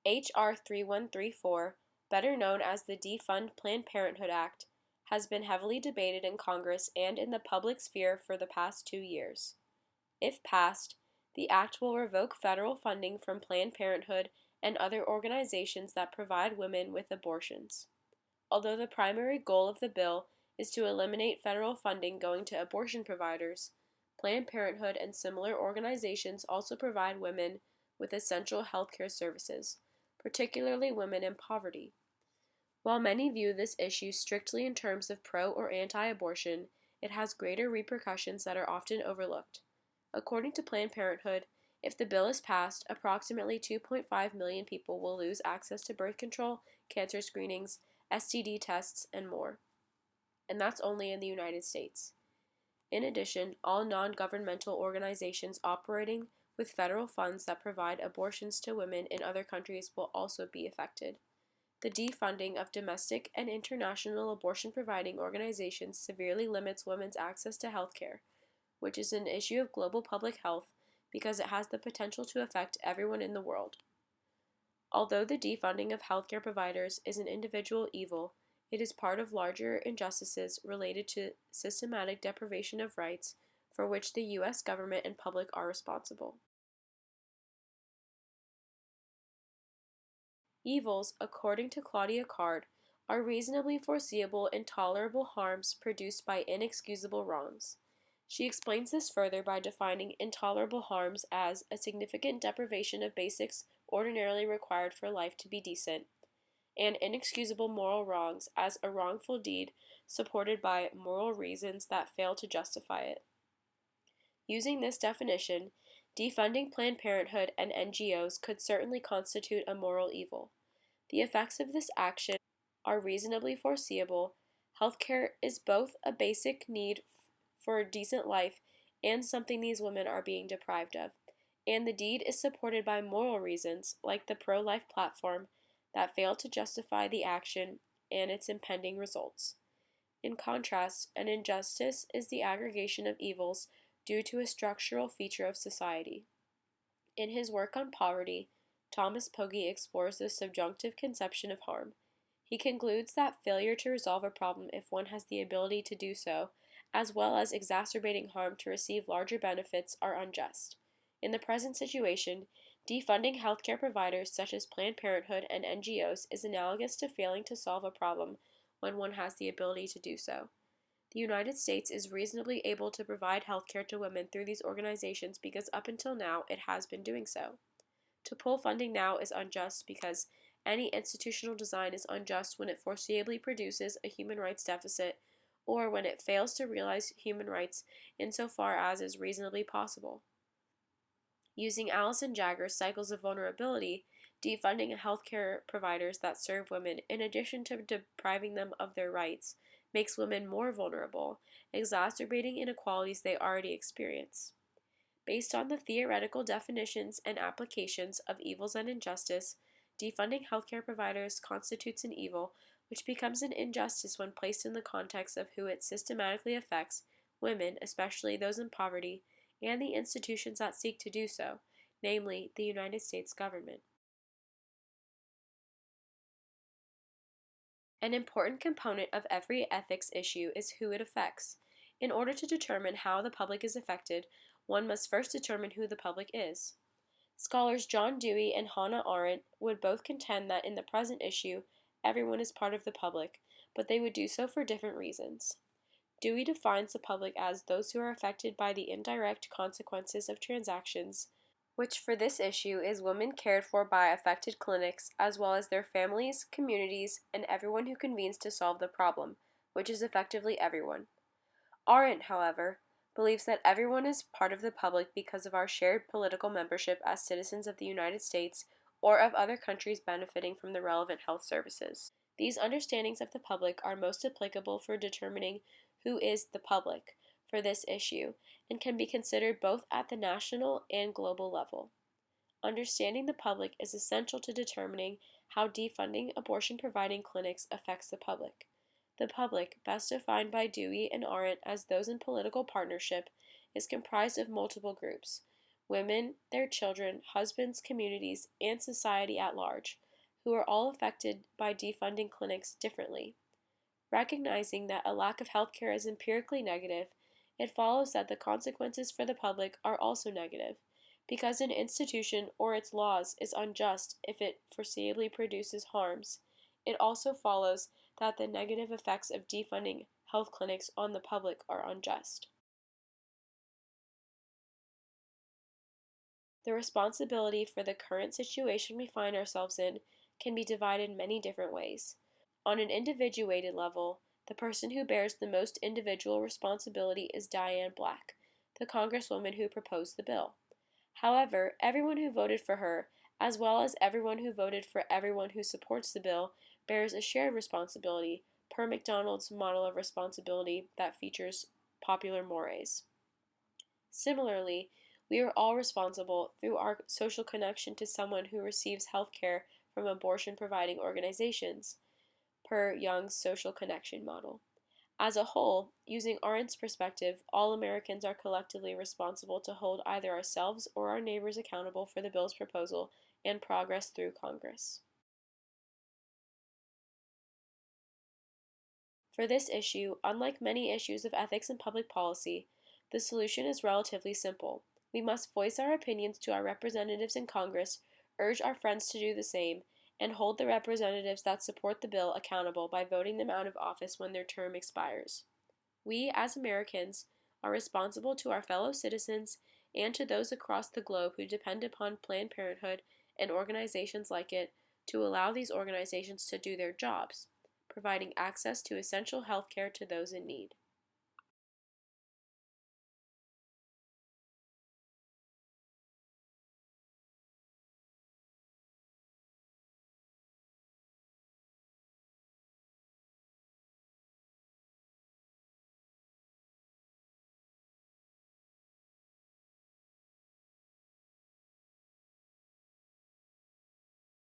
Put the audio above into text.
H.R. 3134, better known as the Defund Planned Parenthood Act, has been heavily debated in Congress and in the public sphere for the past 2 years. If passed, the act will revoke federal funding from Planned Parenthood and other organizations that provide women with abortions. Although the primary goal of the bill is to eliminate federal funding going to abortion providers, Planned Parenthood and similar organizations also provide women with essential healthcare services, particularly women in poverty. While many view this issue strictly in terms of pro or anti-abortion, it has greater repercussions that are often overlooked. According to Planned Parenthood, if the bill is passed, approximately 2.5 million people will lose access to birth control, cancer screenings, STD tests, and more. And that's only in the United States. In addition, all non-governmental organizations operating with federal funds that provide abortions to women in other countries will also be affected. The defunding of domestic and international abortion-providing organizations severely limits women's access to health care, which is an issue of global public health because it has the potential to affect everyone in the world. Although the defunding of healthcare providers is an individual evil, it is part of larger injustices related to systematic deprivation of rights for which the U.S. government and public are responsible. Evils, according to Claudia Card, are reasonably foreseeable intolerable harms produced by inexcusable wrongs. She explains this further by defining intolerable harms as a significant deprivation of basics ordinarily required for life to be decent, and inexcusable moral wrongs as a wrongful deed supported by moral reasons that fail to justify it. Using this definition, defunding Planned Parenthood and NGOs could certainly constitute a moral evil. The effects of this action are reasonably foreseeable. Healthcare is both a basic need for a decent life and something these women are being deprived of, and the deed is supported by moral reasons, like the pro-life platform, that fail to justify the action and its impending results. In contrast, an injustice is the aggregation of evils due to a structural feature of society. In his work on poverty, Thomas Pogge explores the subjunctive conception of harm. He concludes that failure to resolve a problem if one has the ability to do so, as well as exacerbating harm to receive larger benefits, are unjust. In the present situation, defunding healthcare providers such as Planned Parenthood and NGOs is analogous to failing to solve a problem when one has the ability to do so. The United States is reasonably able to provide healthcare to women through these organizations because up until now it has been doing so. To pull funding now is unjust because any institutional design is unjust when it foreseeably produces a human rights deficit or when it fails to realize human rights insofar as is reasonably possible. Using Allison Jagger's cycles of vulnerability, defunding healthcare providers that serve women, in addition to depriving them of their rights, makes women more vulnerable, exacerbating inequalities they already experience. Based on the theoretical definitions and applications of evils and injustice, defunding healthcare providers constitutes an evil which becomes an injustice when placed in the context of who it systematically affects, women, especially those in poverty, and the institutions that seek to do so, namely the United States government. An important component of every ethics issue is who it affects. In order to determine how the public is affected, one must first determine who the public is. Scholars John Dewey and Hannah Arendt would both contend that in the present issue, everyone is part of the public, but they would do so for different reasons. Dewey defines the public as those who are affected by the indirect consequences of transactions, which for this issue is women cared for by affected clinics, as well as their families, communities, and everyone who convenes to solve the problem, which is effectively everyone. Arendt, however, believes that everyone is part of the public because of our shared political membership as citizens of the United States or of other countries benefiting from the relevant health services. These understandings of the public are most applicable for determining who is the public for this issue and can be considered both at the national and global level. Understanding the public is essential to determining how defunding abortion-providing clinics affects the public. The public, best defined by Dewey and Arendt as those in political partnership, is comprised of multiple groups, women, their children, husbands, communities, and society at large, who are all affected by defunding clinics differently. Recognizing that a lack of health care is empirically negative, it follows that the consequences for the public are also negative, because an institution or its laws is unjust if it foreseeably produces harms. It also follows that the negative effects of defunding health clinics on the public are unjust. The responsibility for the current situation we find ourselves in can be divided in many different ways. On an individuated level, the person who bears the most individual responsibility is Diane Black, the Congresswoman who proposed the bill. However, everyone who voted for her, as well as everyone who voted for everyone who supports the bill, bears a shared responsibility per McDonald's model of responsibility that features popular mores. Similarly, we are all responsible through our social connection to someone who receives health care from abortion providing organizations, per Young's social connection model. As a whole, using Arendt's perspective, all Americans are collectively responsible to hold either ourselves or our neighbors accountable for the bill's proposal and progress through Congress. For this issue, unlike many issues of ethics and public policy, the solution is relatively simple. We must voice our opinions to our representatives in Congress, urge our friends to do the same, and hold the representatives that support the bill accountable by voting them out of office when their term expires. We, as Americans, are responsible to our fellow citizens and to those across the globe who depend upon Planned Parenthood and organizations like it to allow these organizations to do their jobs, providing access to essential health care to those in need.